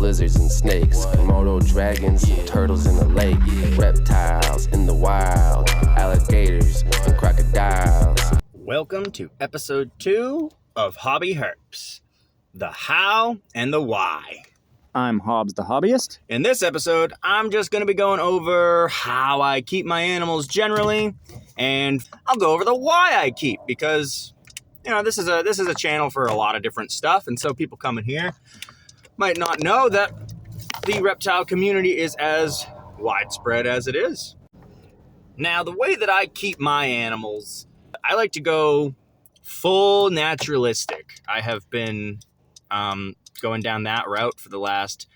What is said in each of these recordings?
lizards and snakes, Komodo dragons and turtles in the lake, reptiles in the wild, alligators and crocodiles. Welcome to episode 2 of Hobby Herps, the how and the why. I'm Hobbs the Hobbyist. In this episode, I'm just going to be going over how I keep my animals generally, and I'll go over the why I keep, because this is a channel for a lot of different stuff, and so people coming here might not know that the reptile community is as widespread as it is. Now, the way that I keep my animals, I like to go full naturalistic. I have been going down that route for the last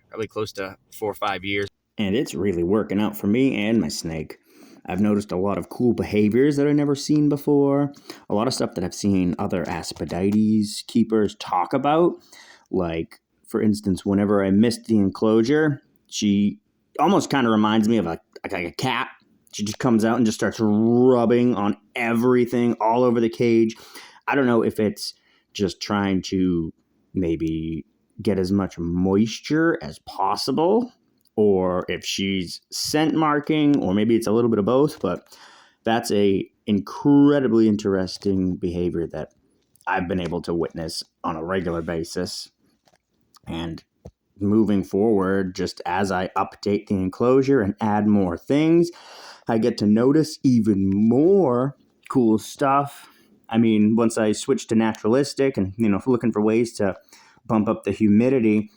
probably close to 4 or 5 years. And it's really working out for me and my snake. I've noticed a lot of cool behaviors that I've never seen before. A lot of stuff that I've seen other Aspideites keepers talk about. Like, for instance, whenever I missed the enclosure, she almost kind of reminds me of like a cat. She just comes out and just starts rubbing on everything all over the cage. I don't know if it's just trying to maybe get as much moisture as possible, or if she's scent marking, or maybe it's a little bit of both, but that's a incredibly interesting behavior that I've been able to witness on a regular basis. And moving forward, just as I update the enclosure and add more things, I get to notice even more cool stuff. I mean, once I switched to naturalistic and, looking for ways to bump up the humidity,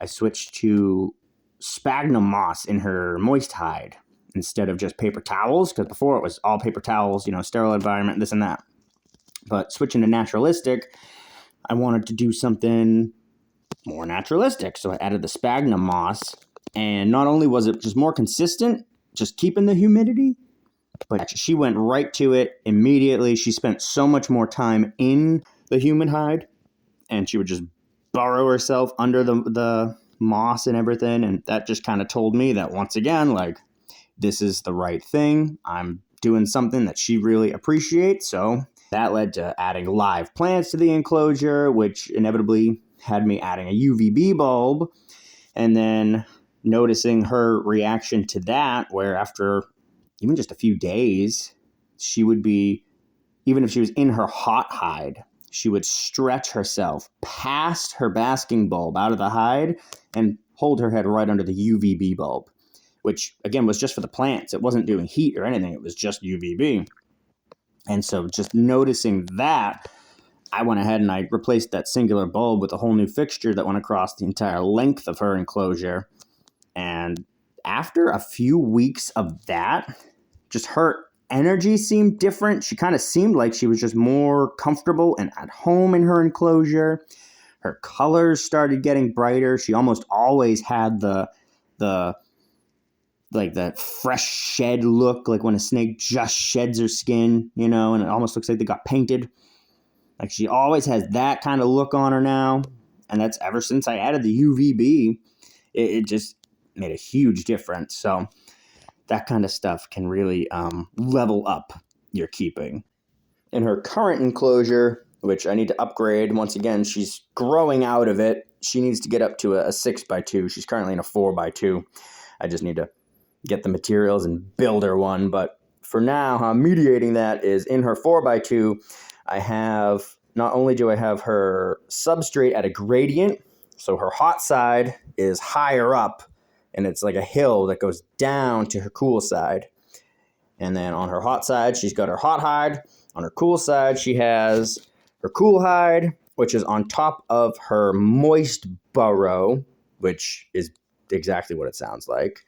I switched to sphagnum moss in her moist hide instead of just paper towels, because before it was all paper towels, sterile environment, this and that. But switching to naturalistic, I wanted to do something more naturalistic. So I added the sphagnum moss, and not only was it just more consistent, just keeping the humidity, but she went right to it immediately. She spent so much more time in the humid hide, and she would just burrow herself under the moss and everything. And that just kind of told me that, once again, this is the right thing. I'm doing something that she really appreciates. So that led to adding live plants to the enclosure, which inevitably had me adding a UVB bulb, and then noticing her reaction to that, where after even just a few days, she would be, even if she was in her hot hide, she would stretch herself past her basking bulb out of the hide and hold her head right under the UVB bulb, which, again, was just for the plants. It wasn't doing heat or anything. It was just UVB. And so just noticing that, I went ahead and I replaced that singular bulb with a whole new fixture that went across the entire length of her enclosure. And after a few weeks of that, just her energy seemed different. She kind of seemed like she was just more comfortable and at home in her enclosure. Her colors started getting brighter. She almost always had the fresh shed look, like when a snake just sheds her skin, and it almost looks like they got painted. Like, she always has that kind of look on her now. And that's ever since I added the UVB. It just made a huge difference. So that kind of stuff can really level up your keeping. In her current enclosure, which I need to upgrade, once again, she's growing out of it. She needs to get up to a 6x2. She's currently in a 4x2. I just need to get the materials and build her one. But for now, how I'm mediating that is in her 4x2, not only do I have her substrate at a gradient, so her hot side is higher up, and it's like a hill that goes down to her cool side. And then on her hot side, she's got her hot hide. On her cool side, she has her cool hide, which is on top of her moist burrow, which is exactly what it sounds like.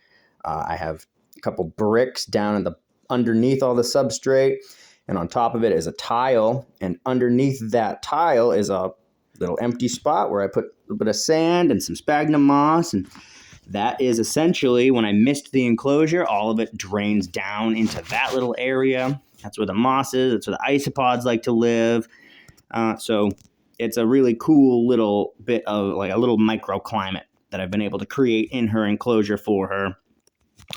I have a couple bricks down underneath all the substrate, and on top of it is a tile, and underneath that tile is a little empty spot where I put a little bit of sand and some sphagnum moss, and that is essentially, when I missed the enclosure, all of it drains down into that little area. That's where the moss is. That's where the isopods like to live. So it's a really cool little bit of a little microclimate that I've been able to create in her enclosure for her.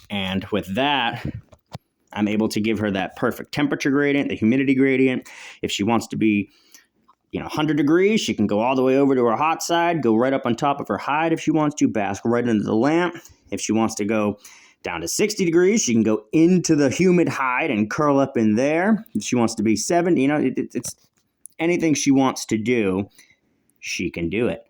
And with that, I'm able to give her that perfect temperature gradient, the humidity gradient. If she wants to be 100 degrees. She can go all the way over to her hot side, go right up on top of her hide if she wants to, bask right into the lamp. If she wants to go down to 60 degrees, she can go into the humid hide and curl up in there. If she wants to be 70, it's anything she wants to do, she can do it.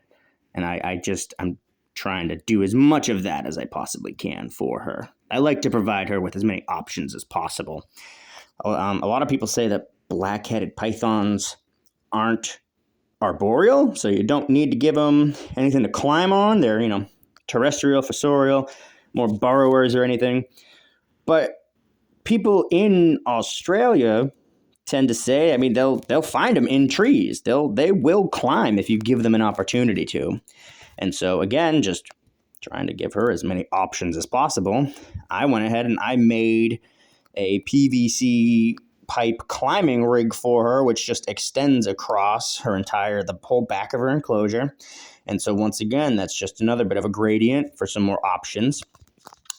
And I'm trying to do as much of that as I possibly can for her. I like to provide her with as many options as possible. A lot of people say that black-headed pythons aren't arboreal, so you don't need to give them anything to climb on. They're, terrestrial, fossorial, more burrowers or anything. But people in Australia tend to say, they'll find them in trees. They will climb if you give them an opportunity to. And so again, just trying to give her as many options as possible, I went ahead and I made a PVC pipe climbing rig for her, which just extends across the whole back of her enclosure. And so once again, that's just another bit of a gradient for some more options.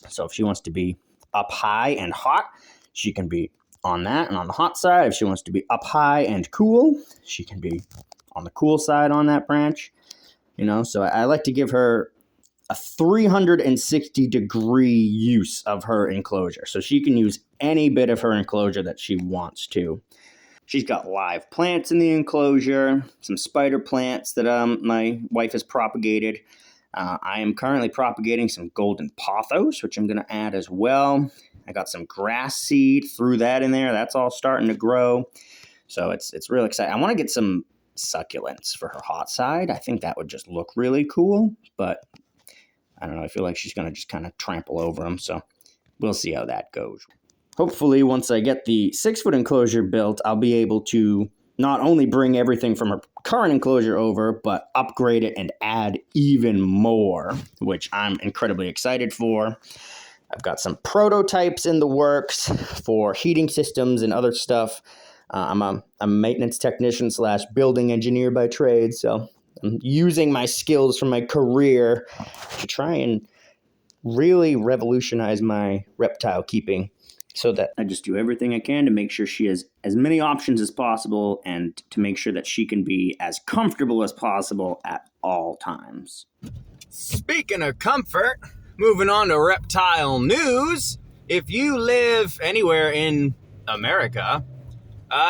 So if she wants to be up high and hot, she can be on that and on the hot side. If she wants to be up high and cool, she can be on the cool side on that branch. So I like to give her a 360 degree use of her enclosure. So she can use any bit of her enclosure that she wants to. She's got live plants in the enclosure, some spider plants that my wife has propagated. I am currently propagating some golden pothos, which I'm going to add as well. I got some grass seed, threw that in there. That's all starting to grow. So it's real exciting. I want to get some succulents for her hot side. I think that would just look really cool, but I don't know. I feel like she's going to just kind of trample over them. So we'll see how that goes. Hopefully, once I get the 6-foot enclosure built, I'll be able to not only bring everything from her current enclosure over, but upgrade it and add even more, which I'm incredibly excited for. I've got some prototypes in the works for heating systems and other stuff. I'm a maintenance technician / building engineer by trade, so I'm using my skills from my career to try and really revolutionize my reptile keeping, so that I just do everything I can to make sure she has as many options as possible and to make sure that she can be as comfortable as possible at all times. Speaking of comfort, moving on to reptile news. If you live anywhere in America,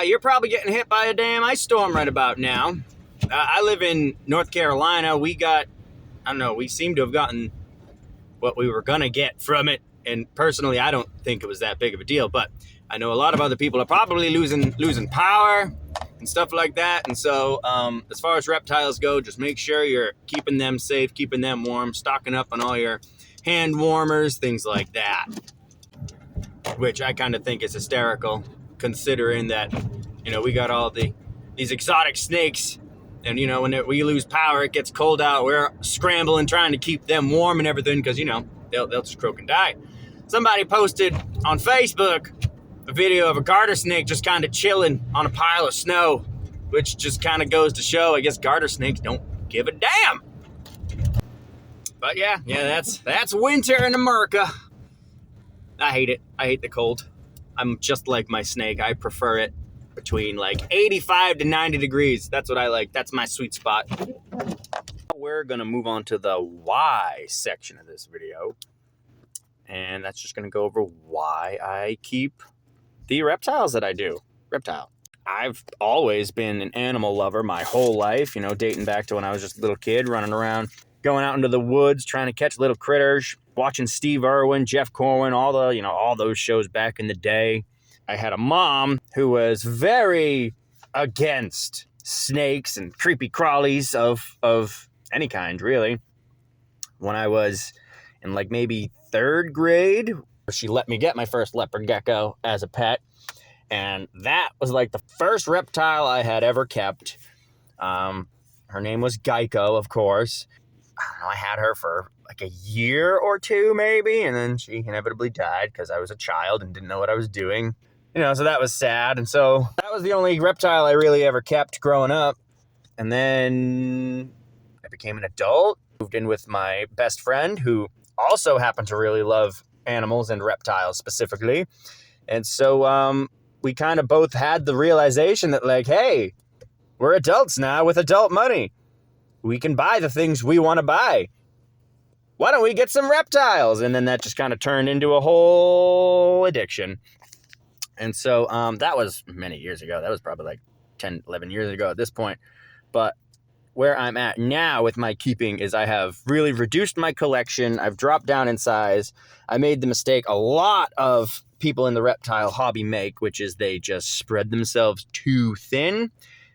you're probably getting hit by a damn ice storm right about now. I live in North Carolina. We seem to have gotten what we were going to get from it. And personally, I don't think it was that big of a deal, but I know a lot of other people are probably losing power and stuff like that. And so as far as reptiles go, just make sure you're keeping them safe, keeping them warm, stocking up on all your hand warmers, things like that, which I kind of think is hysterical, considering that, we got all these exotic snakes, and, when we lose power, it gets cold out, we're scrambling, trying to keep them warm and everything, because, they'll just croak and die. Somebody posted on Facebook a video of a garter snake just kind of chilling on a pile of snow, which just kind of goes to show, I guess, garter snakes don't give a damn. But yeah, that's winter in America. I hate it. I hate the cold. I'm just like my snake. I prefer it between like 85 to 90 degrees. That's what I like. That's my sweet spot. We're going to move on to the why section of this video. And that's just going to go over why I keep the reptiles that I do. I've always been an animal lover my whole life, dating back to when I was just a little kid running around, going out into the woods, trying to catch little critters, watching Steve Irwin, Jeff Corwin, all those shows back in the day. I had a mom who was very against snakes and creepy crawlies of any kind, really. When I was in maybe 3rd grade, she let me get my first leopard gecko as a pet. And that was the first reptile I had ever kept. Her name was Geico, of course. I don't know, I had her for a year or 2 maybe, and then she inevitably died because I was a child and didn't know what I was doing. So that was sad. And so that was the only reptile I really ever kept growing up. And then I became an adult, moved in with my best friend who also happened to really love animals and reptiles specifically. And so we kind of both had the realization that hey, We're adults now with adult money. We can buy the things we want to buy. Why don't we get some reptiles? And then that just kind of turned into a whole addiction. And so that was many years ago. That was probably like 10, 11 years ago at this point. But where I'm at now with my keeping is I have really reduced my collection. I've dropped down in size. I made the mistake a lot of people in the reptile hobby make, which is they just spread themselves too thin.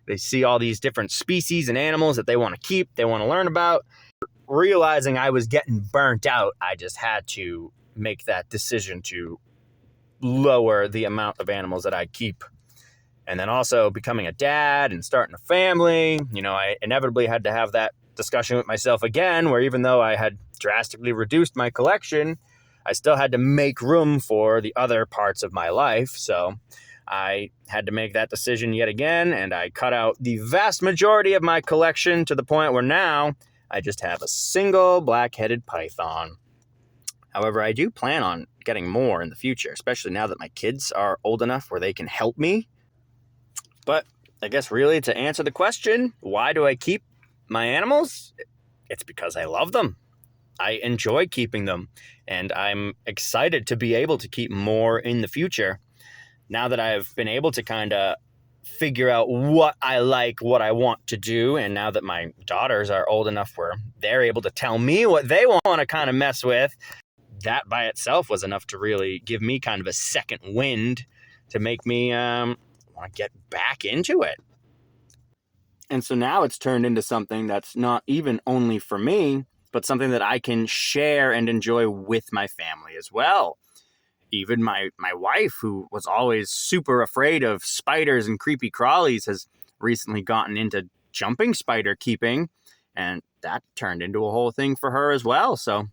They see all these different species and animals that they want to keep, they want to learn about. Realizing I was getting burnt out, I just had to make that decision to lower the amount of animals that I keep. And then also becoming a dad and starting a family, I inevitably had to have that discussion with myself again, where even though I had drastically reduced my collection, I still had to make room for the other parts of my life. So I had to make that decision yet again, and I cut out the vast majority of my collection to the point where now I just have a single black-headed python. However, I do plan on getting more in the future, especially now that my kids are old enough where they can help me. But I guess really to answer the question, why do I keep my animals? It's because I love them. I enjoy keeping them, and I'm excited to be able to keep more in the future. Now that I've been able to kind of figure out what I like, what I want to do, and now that my daughters are old enough where they're able to tell me what they want to kind of mess with, that by itself was enough to really give me kind of a second wind to make me want to get back into it. And so now it's turned into something that's not even only for me, but something that I can share and enjoy with my family as well. Even my wife, who was always super afraid of spiders and creepy crawlies, has recently gotten into jumping spider keeping, and that turned into a whole thing for her as well. So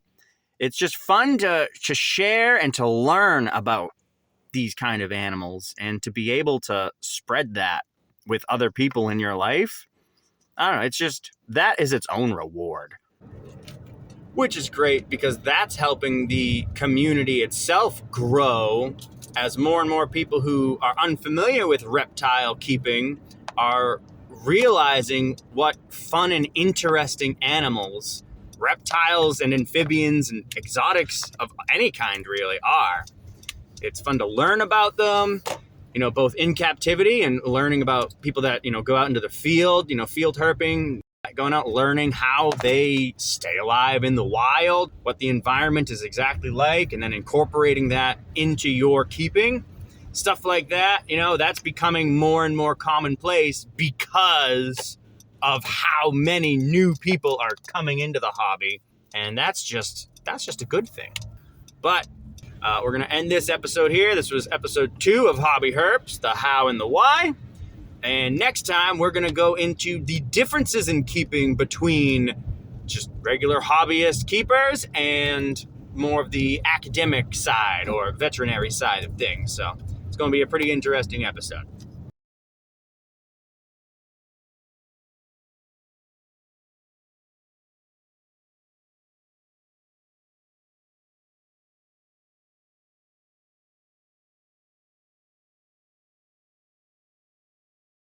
it's just fun to share and to learn about these kind of animals, and to be able to spread that with other people in your life. I don't know, it's just, that is its own reward. Which is great, because that's helping the community itself grow, as more and more people who are unfamiliar with reptile keeping are realizing what fun and interesting animals reptiles and amphibians and exotics of any kind really are. It's fun to learn about them, both in captivity and learning about people that, go out into the field, field herping, going out learning how they stay alive in the wild, what the environment is exactly like, and then incorporating that into your keeping. Stuff like that, that's becoming more and more commonplace because of how many new people are coming into the hobby. And that's just a good thing. But we're going to end this episode here. This was episode 2 of Hobby Herps, the how and the why. And next time, we're going to go into the differences in keeping between just regular hobbyist keepers and more of the academic side or veterinary side of things. So it's going to be a pretty interesting episode.